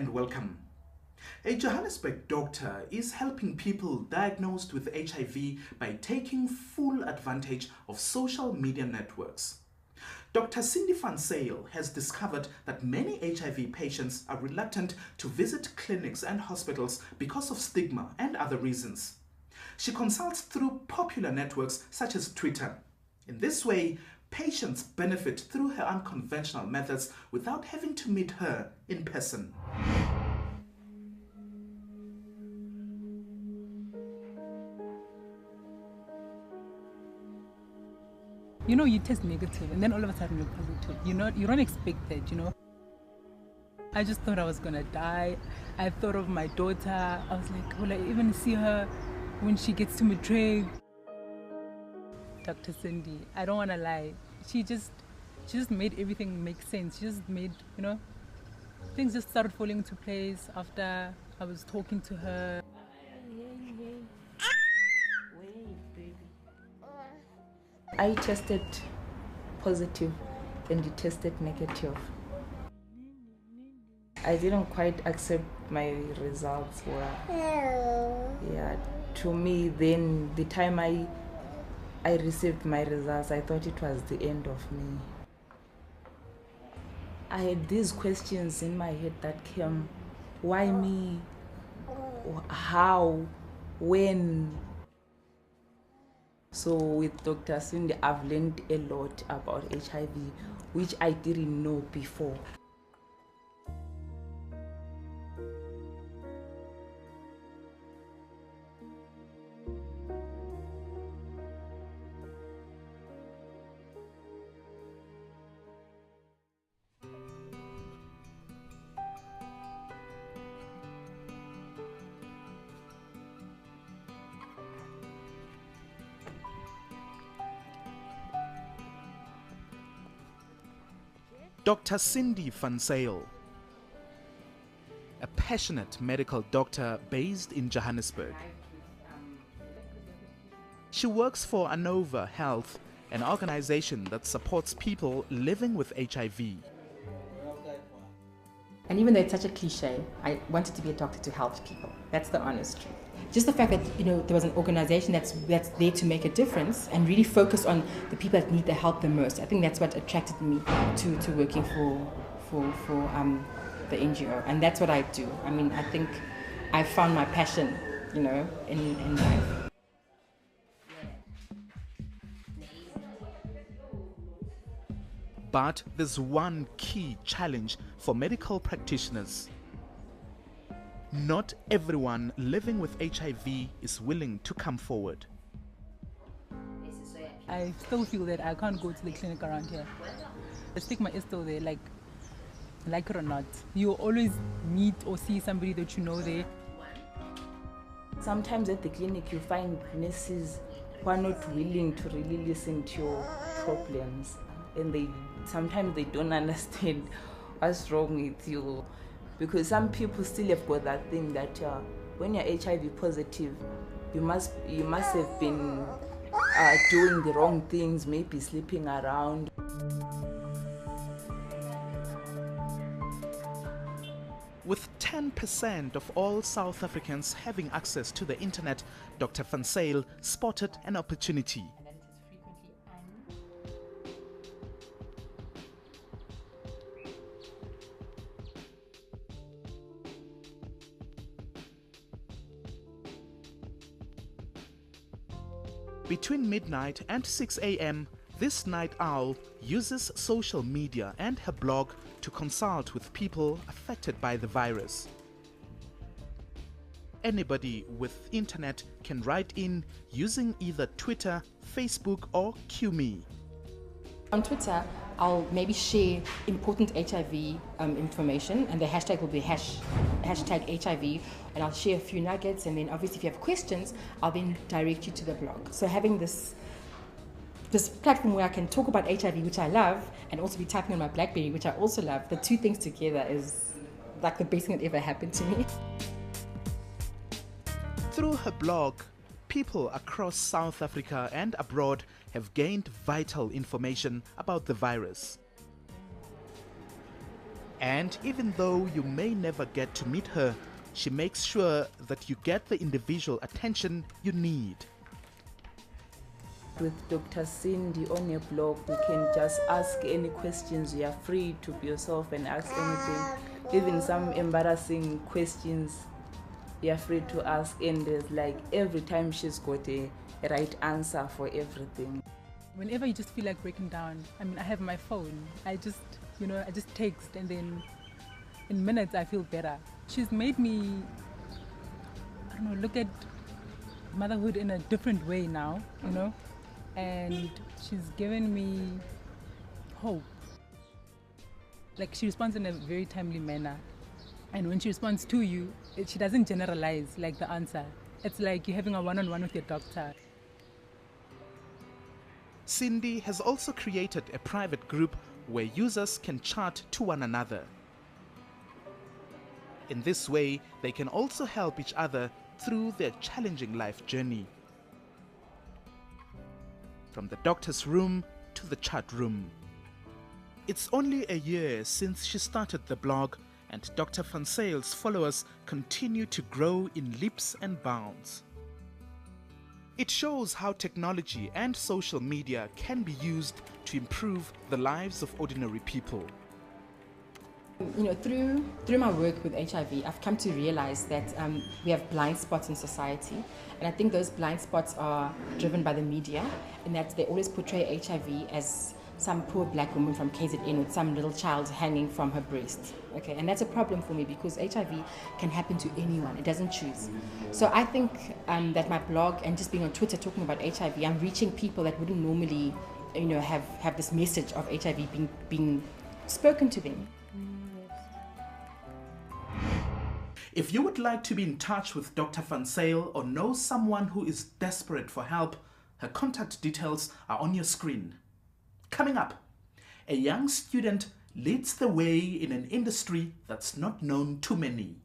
and welcome. A Johannesburg doctor is helping people diagnosed with HIV by taking full advantage of social media networks. Dr. Cindy van Zyl has discovered that many HIV patients are reluctant to visit clinics and hospitals because of stigma and other reasons. She consults through popular networks such as Twitter. In this way, patients benefit through her unconventional methods without having to meet her in person. You know, you test negative and then all of a sudden you're positive. You don't expect that, I just thought I was gonna die. I thought of my daughter. I was like, will I even see her when she gets to matric? Dr. Cindy, I don't wanna lie. She just made everything make sense. She just made, things just started falling into place after I was talking to her. I tested positive and he tested negative. I didn't quite accept my results well. Yeah, to me then, the time I received my results, I thought it was the end of me. I had these questions in my head that came, why me? How? When? So with Dr. Cindy, I've learned a lot about HIV, which I didn't know before. Dr. Cindy van Zyl, a passionate medical doctor based in Johannesburg. She works for Anova Health, an organization that supports people living with HIV. And even though it's such a cliche, I wanted to be a doctor to help people. That's the honest truth. Just the fact that there was an organization that's there to make a difference and really focus on the people that need the help the most. I think that's what attracted me to working for the NGO, and that's what I do. I mean, I think I found my passion, in life. But there's one key challenge for medical practitioners. Not everyone living with HIV is willing to come forward. I still feel that I can't go to the clinic around here. The stigma is still there, like it or not. You always meet or see somebody that you know there. Sometimes at the clinic you find nurses who are not willing to really listen to your problems, and sometimes they don't understand what's wrong with you, because some people still have got that thing that when you're HIV positive, you must have been doing the wrong things, maybe sleeping around. With 10% of all South Africans having access to the internet, Dr. van Zyl spotted an opportunity. Between midnight and 6 a.m., this night owl uses social media and her blog to consult with people affected by the virus. Anybody with internet can write in using either Twitter, Facebook or QMe. On Twitter, I'll maybe share important HIV information, and the hashtag will be hashtag HIV, and I'll share a few nuggets, and then obviously if you have questions, I'll then direct you to the blog. So having this platform where I can talk about HIV, which I love, and also be typing on my BlackBerry, which I also love, the two things together is like the best thing that ever happened to me. Through her blog, people across South Africa and abroad have gained vital information about the virus. And even though you may never get to meet her, she makes sure that you get the individual attention you need. With Dr. Cindy on your blog, you can just ask any questions. You are free to be yourself and ask anything. Even some embarrassing questions, you are free to ask. And there's like every time she's got a right answer for everything. Whenever you just feel like breaking down, I mean, I have my phone. I just text, and then in minutes I feel better. She's made me, I don't know, look at motherhood in a different way now, and she's given me hope. Like, she responds in a very timely manner, and when she responds to you, she doesn't generalize like the answer. It's like you're having a one-on-one with your doctor. Cindy has also created a private group where users can chat to one another. In this way, they can also help each other through their challenging life journey. From the doctor's room to the chat room. It's only a year since she started the blog, and Dr. Van Zyle's followers continue to grow in leaps and bounds. It shows how technology and social media can be used to improve the lives of ordinary people. Through my work with HIV, I've come to realize that we have blind spots in society, and I think those blind spots are driven by the media, and that they always portray HIV as some poor black woman from KZN with some little child hanging from her breast. Okay, and that's a problem for me because HIV can happen to anyone. It doesn't choose. So I think that my blog and just being on Twitter talking about HIV, I'm reaching people that wouldn't normally, have this message of HIV being spoken to them. If you would like to be in touch with Dr. Van Zyle or know someone who is desperate for help, her contact details are on your screen. Coming up, a young student leads the way in an industry that's not known to many.